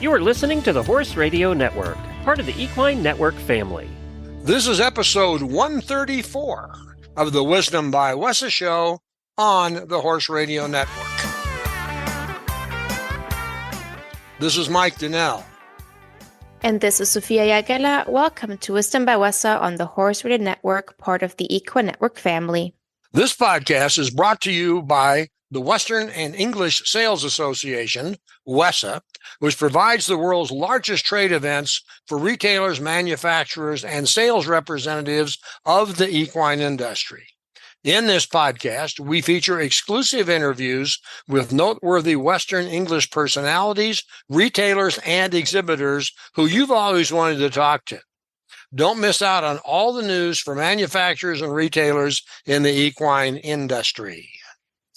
You are listening to the Horse Radio Network, part of the Equine Network family. This is episode 134 of the Wisdom by Wessa show on the Horse Radio Network. This is Mike Donnell. And this is Sofia Yagela. Welcome to Wisdom by Wessa on the Horse Radio Network, part of the Equine Network family. This podcast is brought to you by the Western and English Sales Association, WESA, which provides the world's largest trade events for retailers, manufacturers, and sales representatives of the equine industry. In this podcast, we feature exclusive interviews with noteworthy Western English personalities, retailers, and exhibitors who you've always wanted to talk to. Don't miss out on all the news for manufacturers and retailers in the equine industry.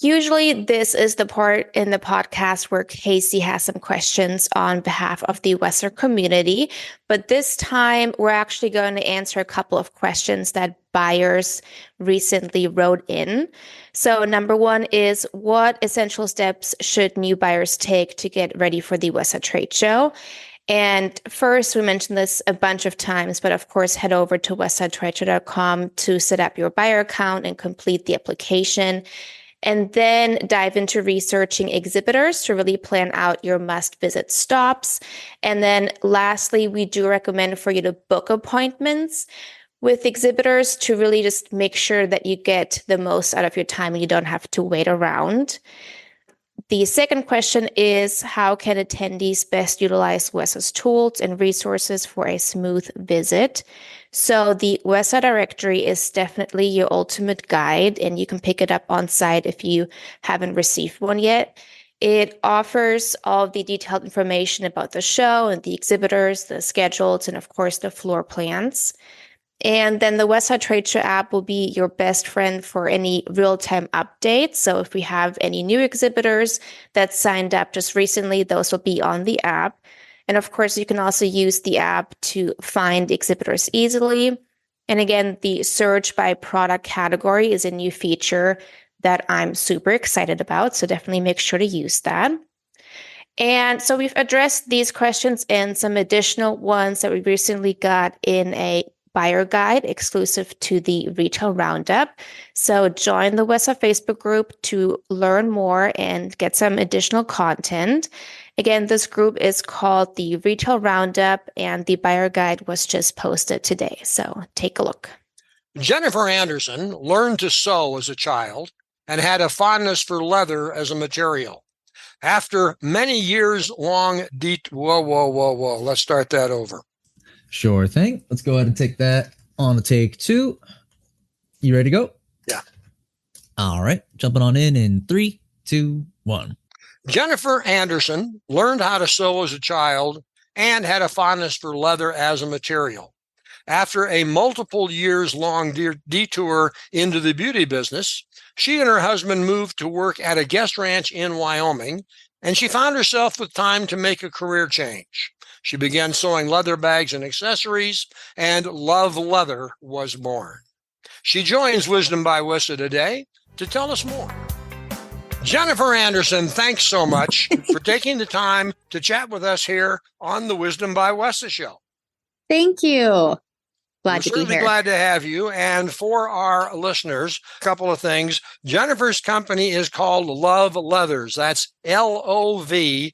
Usually, this is the part in the podcast where Casey has some questions on behalf of the Western community. But this time, we're actually going to answer a couple of questions that buyers recently wrote in. So number one is, what essential steps should new buyers take to get ready for the WESA trade show? And first, we mentioned this a bunch of times, but of course, head over to westsitradeshow.com to set up your buyer account and complete the application. And then dive into researching exhibitors to really plan out your must-visit stops. And then lastly, we do recommend for you to book appointments with exhibitors to really just make sure that you get the most out of your time and you don't have to wait around. The second question is, how can attendees best utilize WESA's tools and resources for a smooth visit? So the WESA directory is definitely your ultimate guide, and you can pick it up on site if you haven't received one yet. It offers all of the detailed information about the show and the exhibitors, the schedules, and of course the floor plans. And then the WESA Trade Show app will be your best friend for any real-time updates. So if we have any new exhibitors that signed up just recently, those will be on the app. And of course, you can also use the app to find exhibitors easily. And again, the search by product category is a new feature that I'm super excited about. So definitely make sure to use that. And so we've addressed these questions and some additional ones that we recently got in a buyer guide exclusive to the Retail Roundup. So join the WESA Facebook group to learn more and get some additional content. Again, this group is called the Retail Roundup, and the buyer guide was just posted today. So take a look. Jennifer Anderson learned to sew as a child and had a fondness for leather as a material. After many years-long let's start that over. Sure thing. Let's go ahead and take that on a take two. You ready to go? Yeah. All right. Jumping on in 3, 2, 1. Jennifer Anderson learned how to sew as a child and had a fondness for leather as a material. After a multiple years-long detour into the beauty business, she and her husband moved to work at a guest ranch in Wyoming, and she found herself with time to make a career change. She began sewing leather bags and accessories, and Love Leather was born. She joins Wisdom by Wessa today to tell us more. Jennifer Anderson, thanks so much for taking the time to chat with us here on the Wisdom by Wessa show. Thank you. We're certainly glad to have you. And for our listeners, a couple of things. Jennifer's company is called LovLeathers. That's LovLeather.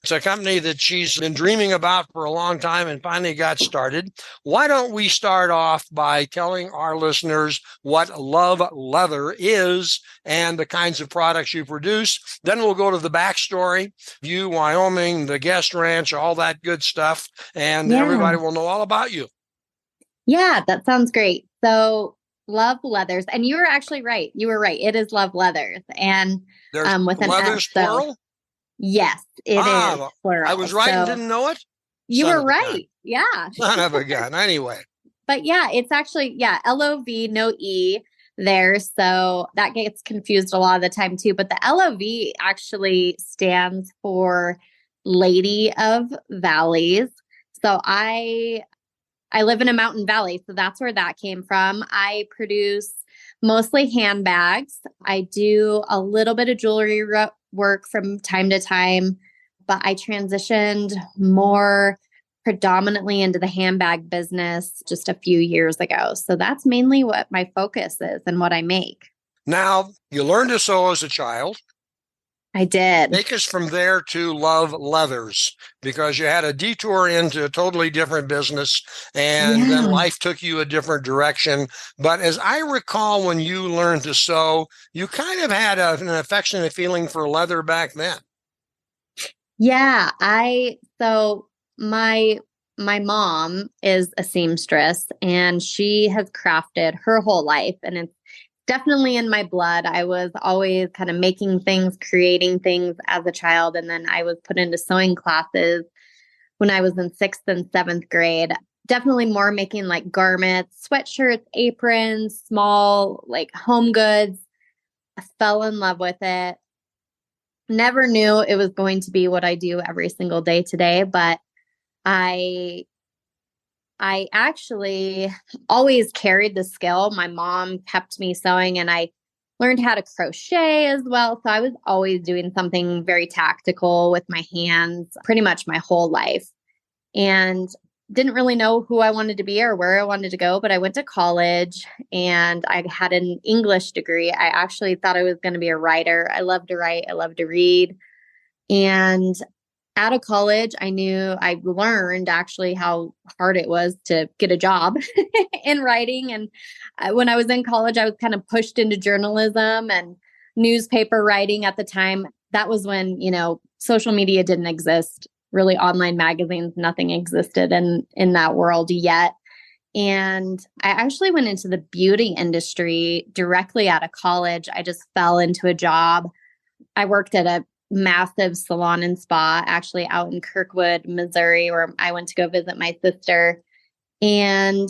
It's a company that she's been dreaming about for a long time and finally got started. Why don't we start off by telling our listeners what Love Leather is and the kinds of products you produce? Then we'll go to the backstory, you, Wyoming, the guest ranch, all that good stuff, and everybody will know all about you. Yeah, that sounds great. So Love Leathers, and you were actually right. You were right. It is Love Leathers, and there's with an leathers S, plural. Yes, it is plural. I was right and didn't know it? You were right. Yeah. Son of a gun. Anyway. But yeah, it's actually, LOV, no E there. So that gets confused a lot of the time too. But the LOV actually stands for Lady of Valleys. So I live in a mountain valley. So that's where that came from. I produce mostly handbags. I do a little bit of jewelry work from time to time, but I transitioned more predominantly into the handbag business just a few years ago. So that's mainly what my focus is and what I make. Now, you learned to sew as a child. I did. Take us from there to LovLeathers, because you had a detour into a totally different business and then Yeah. life took you a different direction. But as I recall, when you learned to sew, you kind of had an affectionate feeling for leather back then. Yeah, so my mom is a seamstress and she has crafted her whole life, and it's definitely in my blood. I was always kind of making things, creating things as a child, and then I was put into sewing classes when I was in 6th and 7th grade. Definitely more making like garments, sweatshirts, aprons, small like home goods. I fell in love with it. Never knew it was going to be what I do every single day today, but I I actually always carried the skill. My mom kept me sewing and I learned how to crochet as well. So I was always doing something very tactical with my hands pretty much my whole life. And didn't really know who I wanted to be or where I wanted to go, but I went to college and I had an English degree. I actually thought I was going to be a writer. I love to write, I love to read. And out of college, I learned actually how hard it was to get a job in writing. And when I was in college, I was kind of pushed into journalism and newspaper writing at the time. That was when, social media didn't exist, really online magazines, nothing existed in that world yet. And I actually went into the beauty industry directly out of college. I just fell into a job. I worked at a massive salon and spa, actually out in Kirkwood, Missouri, where I went to go visit my sister. And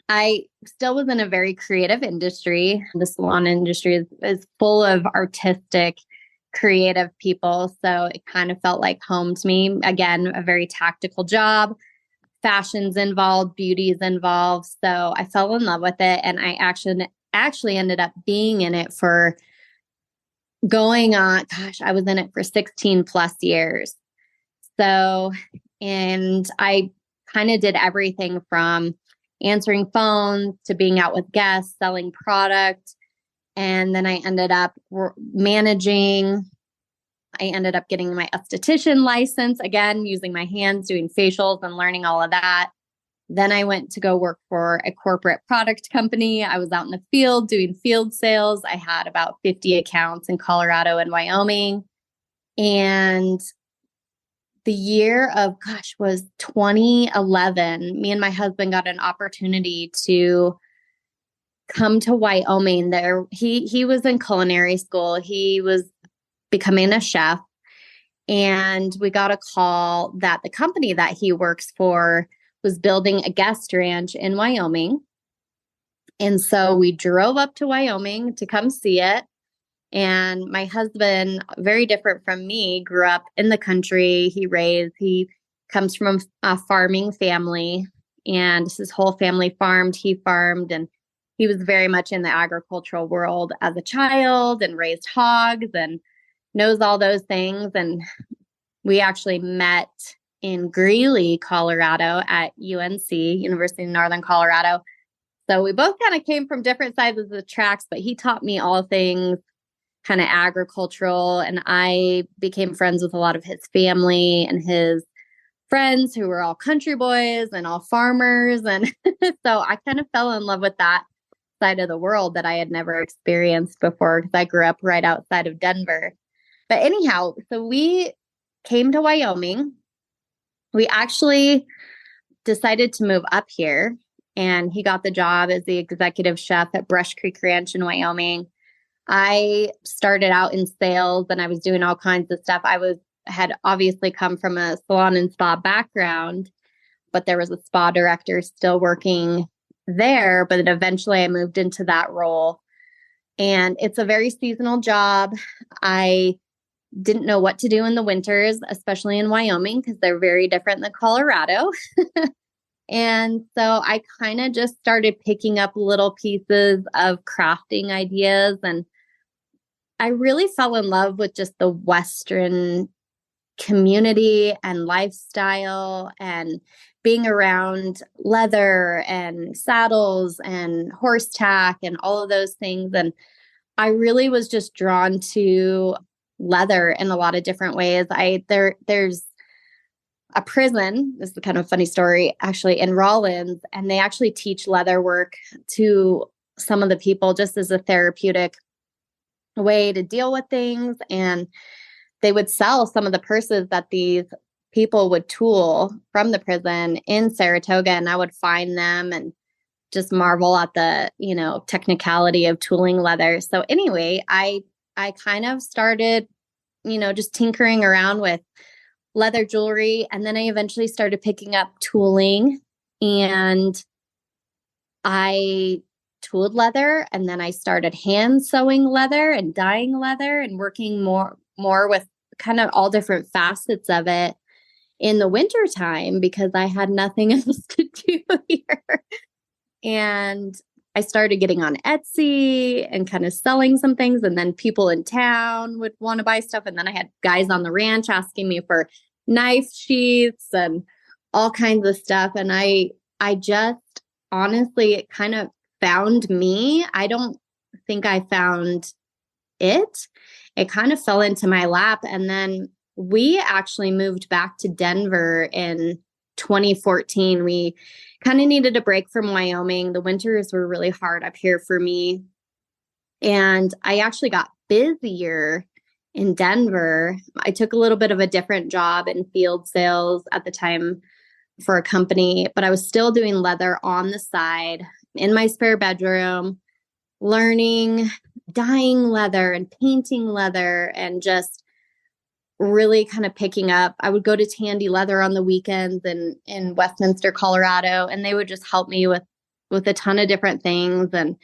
I still was in a very creative industry. The salon industry is full of artistic, creative people. So it kind of felt like home to me. Again, a very tactical job. Fashion's involved, beauty's involved. So I fell in love with it. And I actually ended up being in it for going on, I was in it for 16 plus years. So, and I kind of did everything from answering phones to being out with guests, selling product. And then I ended up managing. I ended up getting my esthetician license, again, using my hands, doing facials and learning all of that. Then I went to go work for a corporate product company. I was out in the field doing field sales. I had about 50 accounts in Colorado and Wyoming. And the year of, was 2011. Me and my husband got an opportunity to come to Wyoming. He was in culinary school. He was becoming a chef. And we got a call that the company that he works for was building a guest ranch in Wyoming. And so we drove up to Wyoming to come see it. And my husband, very different from me, grew up in the country. He comes from a farming family, and his whole family farmed. He farmed, and he was very much in the agricultural world as a child and raised hogs and knows all those things. And we actually met in Greeley, Colorado at UNC, University of Northern Colorado. So we both kind of came from different sides of the tracks, but he taught me all things kind of agricultural. And I became friends with a lot of his family and his friends who were all country boys and all farmers. And so I kind of fell in love with that side of the world that I had never experienced before because I grew up right outside of Denver. But anyhow, so we came to Wyoming. We actually decided to move up here, and he got the job as the executive chef at Brush Creek Ranch in Wyoming. I started out in sales and I was doing all kinds of stuff. Had obviously come from a salon and spa background, but there was a spa director still working there. But then eventually I moved into that role, and it's a very seasonal job. I didn't know what to do in the winters, especially in Wyoming, because they're very different than Colorado. And so I kind of just started picking up little pieces of crafting ideas. And I really fell in love with just the Western community and lifestyle and being around leather and saddles and horse tack and all of those things. And I really was just drawn to leather in a lot of different ways. There's a prison. This is a kind of funny story, actually, in Rollins, and they actually teach leather work to some of the people just as a therapeutic way to deal with things. And they would sell some of the purses that these people would tool from the prison in Saratoga, and I would find them and just marvel at the, technicality of tooling leather. So anyway, I kind of started, just tinkering around with leather jewelry, and then I eventually started picking up tooling, and I tooled leather, and then I started hand sewing leather and dyeing leather and working more with kind of all different facets of it in the winter time because I had nothing else to do here. And I started getting on Etsy and kind of selling some things. And then people in town would want to buy stuff. And then I had guys on the ranch asking me for knife sheaths and all kinds of stuff. And I just honestly, it kind of found me. I don't think I found it. It kind of fell into my lap. And then we actually moved back to Denver in 2014. We kind of needed a break from Wyoming. The winters were really hard up here for me. And I actually got busier in Denver. I took a little bit of a different job in field sales at the time for a company, but I was still doing leather on the side in my spare bedroom, learning, dyeing leather and painting leather and just really kind of picking up. I would go to Tandy Leather on the weekends in Westminster, Colorado, and they would just help me with a ton of different things and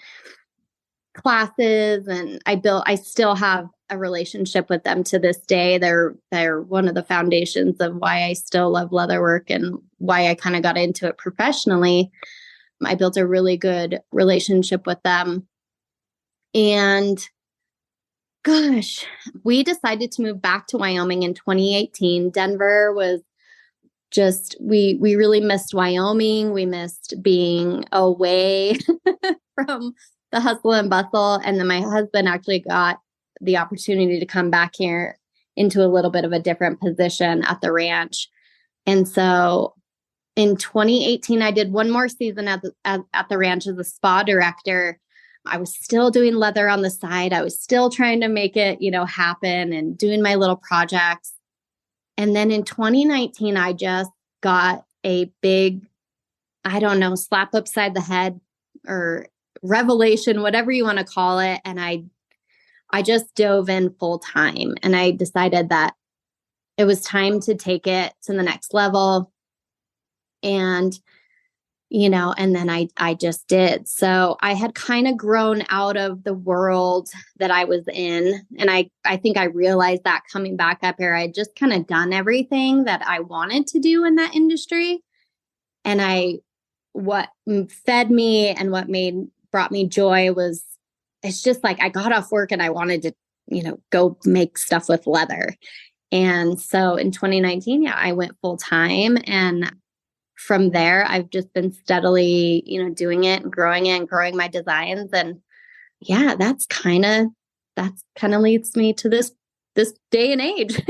classes. And I still have a relationship with them to this day. They're one of the foundations of why I still love leatherwork and why I kind of got into it professionally. I built a really good relationship with them. And gosh, we decided to move back to Wyoming in 2018. Denver was just, we really missed Wyoming. We missed being away from the hustle and bustle. And then my husband actually got the opportunity to come back here into a little bit of a different position at the ranch. And so in 2018, I did one more season at the ranch as a spa director. I was still doing leather on the side. I was still trying to make it, happen and doing my little projects. And then in 2019, I just got a big, slap upside the head or revelation, whatever you want to call it. And I just dove in full time, and I decided that it was time to take it to the next level. And and then I just did. So I had kind of grown out of the world that I was in. And I think I realized that coming back up here, I had just kind of done everything that I wanted to do in that industry. And what fed me and what brought me joy was, it's just like I got off work and I wanted to, go make stuff with leather. And so in 2019, I went full time, and from there, I've just been steadily, doing it and growing my designs. And that's kind of leads me to this day and age.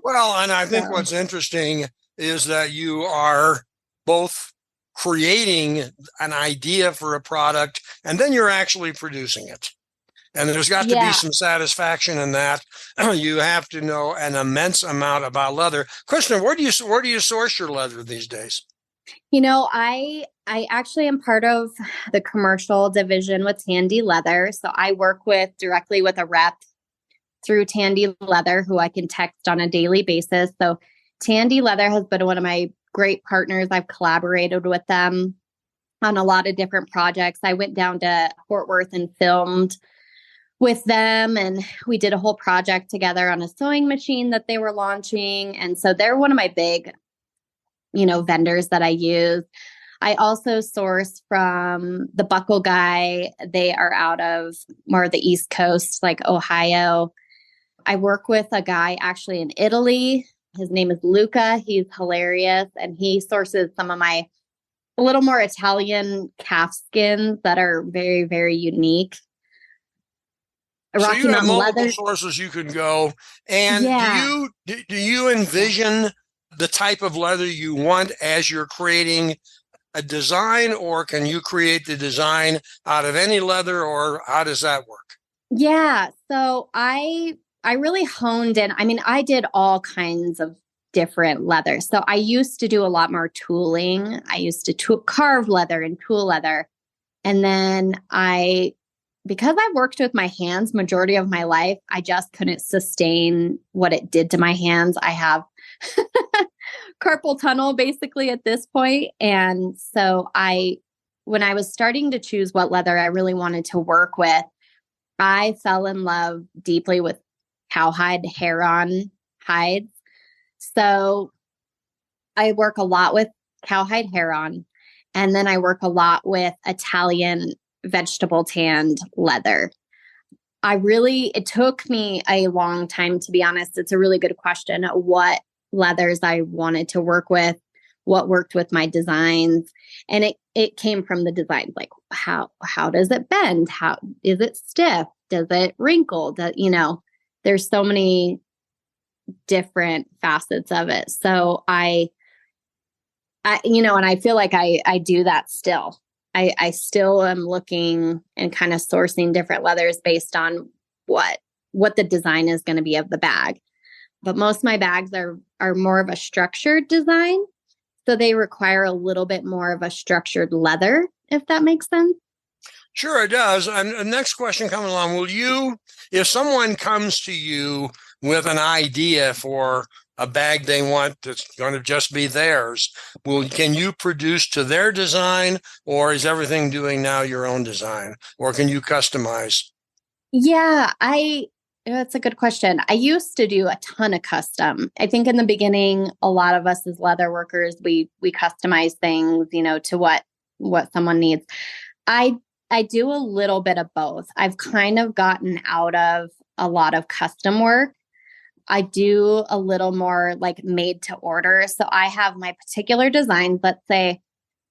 Well, and I think what's interesting is that you are both creating an idea for a product and then you're actually producing it. And there's got to be some satisfaction in that. You have to know an immense amount about leather. Kristen, where do you source your leather these days? I actually am part of the commercial division with Tandy Leather. So I work directly with a rep through Tandy Leather who I can text on a daily basis. So Tandy Leather has been one of my great partners. I've collaborated with them on a lot of different projects. I went down to Fort Worth and filmed with them, and we did a whole project together on a sewing machine that they were launching. And so they're one of my big vendors that I use. I also source from the Buckle Guy. They are out of more of the East Coast, like Ohio. I work with a guy actually in Italy. His name is Luca. He's hilarious. And he sources some of my a little more Italian calf skins that are very, very unique. So Rocky you have Mountain multiple leather. sources you can go. And Yeah. do you envision the type of leather you want as you're creating a design, or can you create the design out of any leather, or how does that work? Yeah. So I really honed in. I mean, I did all kinds of different leather. So I used to do a lot more tooling. I used to carve leather and tool leather. And then because I worked with my hands majority of my life, I just couldn't sustain what it did to my hands. I have carpal tunnel basically at this point. And so when I was starting to choose what leather I really wanted to work with, I fell in love deeply with cowhide heron hides. So I work a lot with cowhide heron, and then I work a lot with Italian vegetable tanned leather. It took me a long time, to be honest. It's a really good question. What leathers I wanted to work with, what worked with my designs. And it came from the designs, like how does it bend? How is it stiff? Does it wrinkle? There's so many different facets of it. So and I feel like I do that still. I still am looking and kind of sourcing different leathers based on what the design is going to be of the bag. But most of my bags are more of a structured design. So they require a little bit more of a structured leather, if that makes sense. Sure, it does. And the next question coming along, if someone comes to you with an idea for a bag they want that's going to just be theirs, can you produce to their design, or is everything doing now your own design, or can you customize? Yeah, that's a good question. I used to do a ton of custom. I think in the beginning, a lot of us as leather workers, we customize things, to what someone needs. I do a little bit of both. I've kind of gotten out of a lot of custom work. I do a little more like made to order. So I have my particular designs, let's say.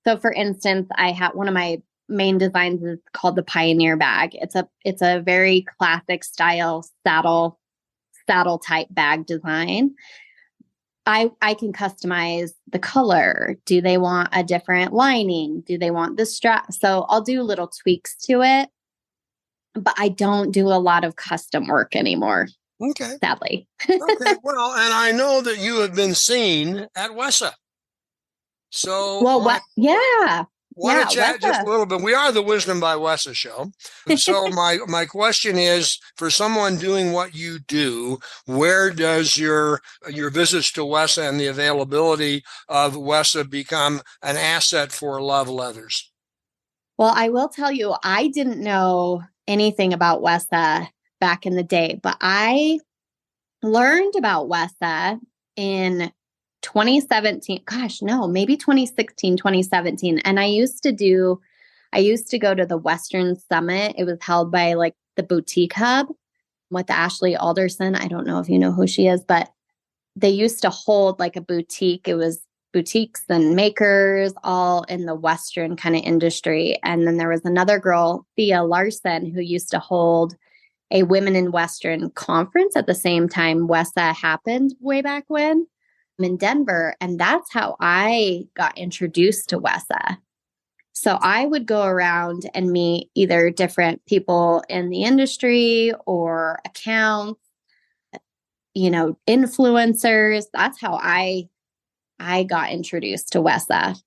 So for instance, I have one of my main designs is called the Pioneer bag. It's a very classic style saddle type bag design. I can customize the color. Do they want a different lining? Do they want the strap? So I'll do little tweaks to it, but I don't do a lot of custom work anymore. Okay. Sadly. Okay. Well, and I know that you have been seen at WESA. So Yeah. Want to chat just WESA. a little bit? We are the Wisdom by WESA show. So my question is, for someone doing what you do, where does your visits to WESA and the availability of WESA become an asset for LovLeathers? Well, I will tell you, I didn't know anything about WESA back in the day, but I learned about WESA in 2017. Gosh, no, maybe 2016, 2017. And I used to go to the Western Summit. It was held by like the Boutique Hub with Ashley Alderson. I don't know if you know who she is, but they used to hold like a boutique. It was boutiques and makers all in the Western kind of industry. And then there was another girl, Thea Larson, who used to hold a Women in Western conference at the same time WESA happened way back when in Denver. And that's how I got introduced to WESA. So I would go around and meet either different people in the industry or accounts, influencers. That's how I got introduced to WESA.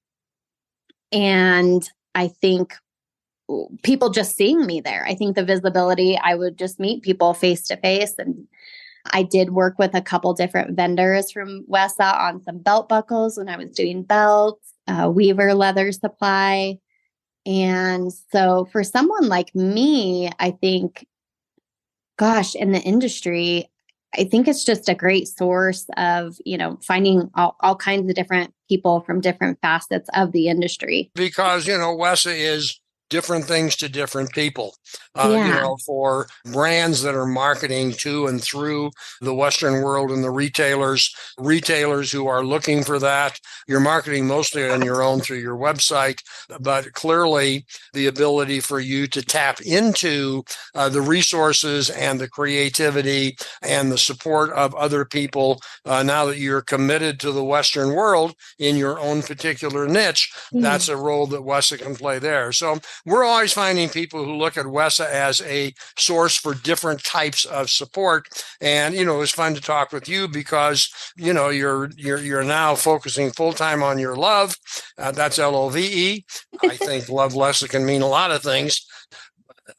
And I think people just seeing me there. I think the visibility, I would just meet people face to face. And I did work with a couple different vendors from WESA on some belt buckles when I was doing belts, Weaver Leather Supply. And so for someone like me, I think, gosh, in the industry, I think it's just a great source of, finding all kinds of different people from different facets of the industry. Because, WESA is different things to different people. Yeah. For brands that are marketing to and through the Western world and the retailers who are looking for that, you're marketing mostly on your own through your website, but clearly the ability for you to tap into the resources and the creativity and the support of other people now that you're committed to the Western world in your own particular niche, that's a role that WESA can play there. So we're always finding people who look at WESA as a source for different types of support. And, it was fun to talk with you because, you're now focusing full time on your love. That's LOVE. I think love WESA can mean a lot of things.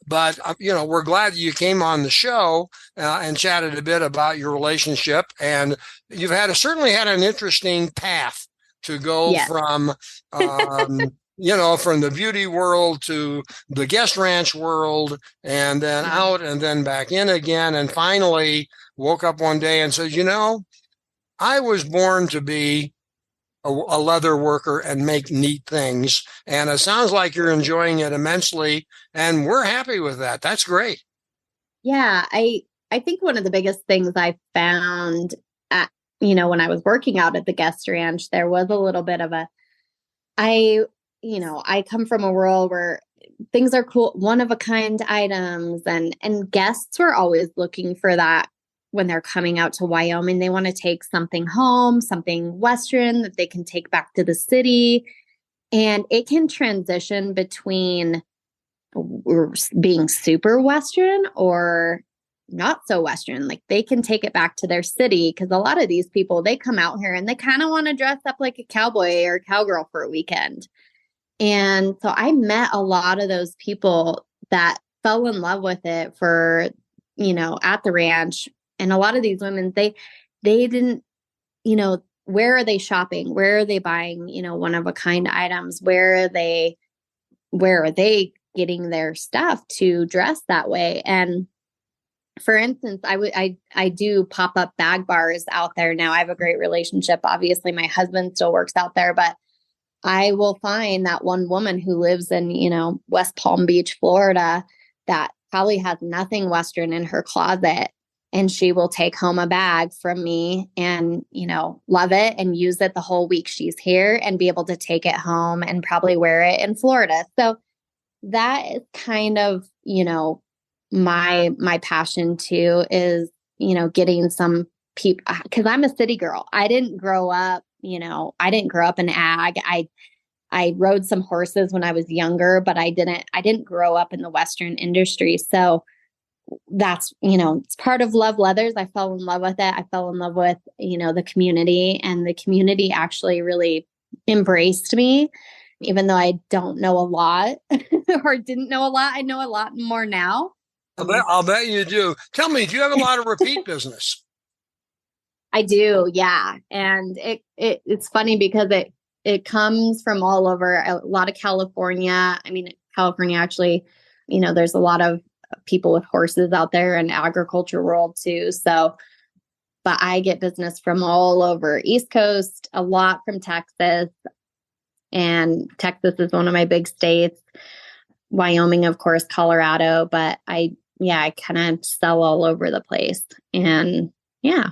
But, we're glad you came on the show and chatted a bit about your relationship. And you've certainly had an interesting path to go from, from the beauty world to the guest ranch world, and then out and then back in again. And finally woke up one day and said, I was born to be a leather worker and make neat things. And it sounds like you're enjoying it immensely. And we're happy with that. That's great. Yeah. I think one of the biggest things I found when I was working out at the guest ranch, there was a little bit of I come from a world where things are cool, one of a kind items, and guests were always looking for that when they're coming out to Wyoming. They want to take something home, something Western that they can take back to the city. And it can transition between being super Western or not so Western. Like they can take it back to their city, because a lot of these people, they come out here and they kind of want to dress up like a cowboy or a cowgirl for a weekend. And so I met a lot of those people that fell in love with it for, at the ranch. And a lot of these women, they didn't, where are they shopping? Where are they buying, one of a kind items? Where are they getting their stuff to dress that way? And for instance, I do pop up bag bars out there now. I have a great relationship. Obviously, my husband still works out there, but I will find that one woman who lives in, West Palm Beach, Florida, that probably has nothing Western in her closet. And she will take home a bag from me and, love it and use it the whole week she's here and be able to take it home and probably wear it in Florida. So that is kind of, my passion too, is, getting some people, because I'm a city girl. I didn't grow up in ag. I rode some horses when I was younger, but I didn't grow up in the Western industry. So that's, it's part of LovLeathers. I fell in love with it. I fell in love with, the community, and the community actually really embraced me, even though I don't know a lot or didn't know a lot. I know a lot more now. I'll bet you do. Tell me, do you have a lot of repeat business? I do. Yeah. And it's funny because it comes from all over, a lot of California. I mean, California actually, there's a lot of people with horses out there in agriculture world too. So, but I get business from all over East Coast, a lot from Texas, and Texas is one of my big states. Wyoming, of course, Colorado, but I kind of sell all over the place. And yeah.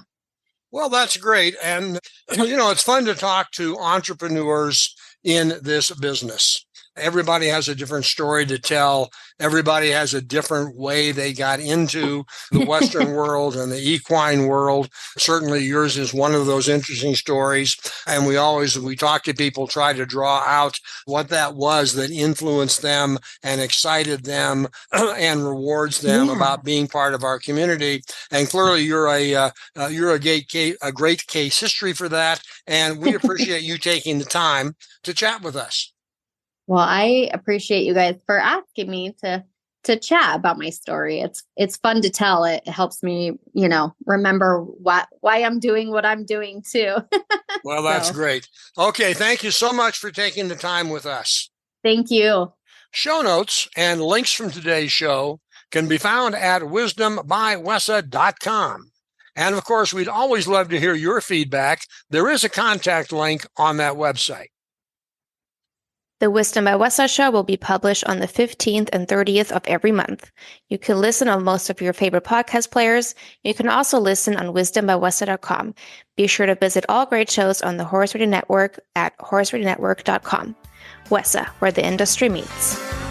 Well, that's great. And, it's fun to talk to entrepreneurs in this business. Everybody has a different story to tell. Everybody has a different way they got into the Western world and the equine world. Certainly yours is one of those interesting stories. And we talk to people, try to draw out what that was that influenced them and excited them and rewards them about being part of our community. And clearly you're a great case history for that. And we appreciate you taking the time to chat with us. Well, I appreciate you guys for asking me to chat about my story. It's fun to tell. It helps me, remember why I'm doing what I'm doing too. Well, that's great. Okay. Thank you so much for taking the time with us. Thank you. Show notes and links from today's show can be found at wisdombywesa.com. And of course, we'd always love to hear your feedback. There is a contact link on that website. The Wisdom by Wessa show will be published on the 15th and 30th of every month. You can listen on most of your favorite podcast players. You can also listen on wisdombywessa.com. Be sure to visit all great shows on the Horse Radio Network at horseradionetwork.com. Wessa, where the industry meets.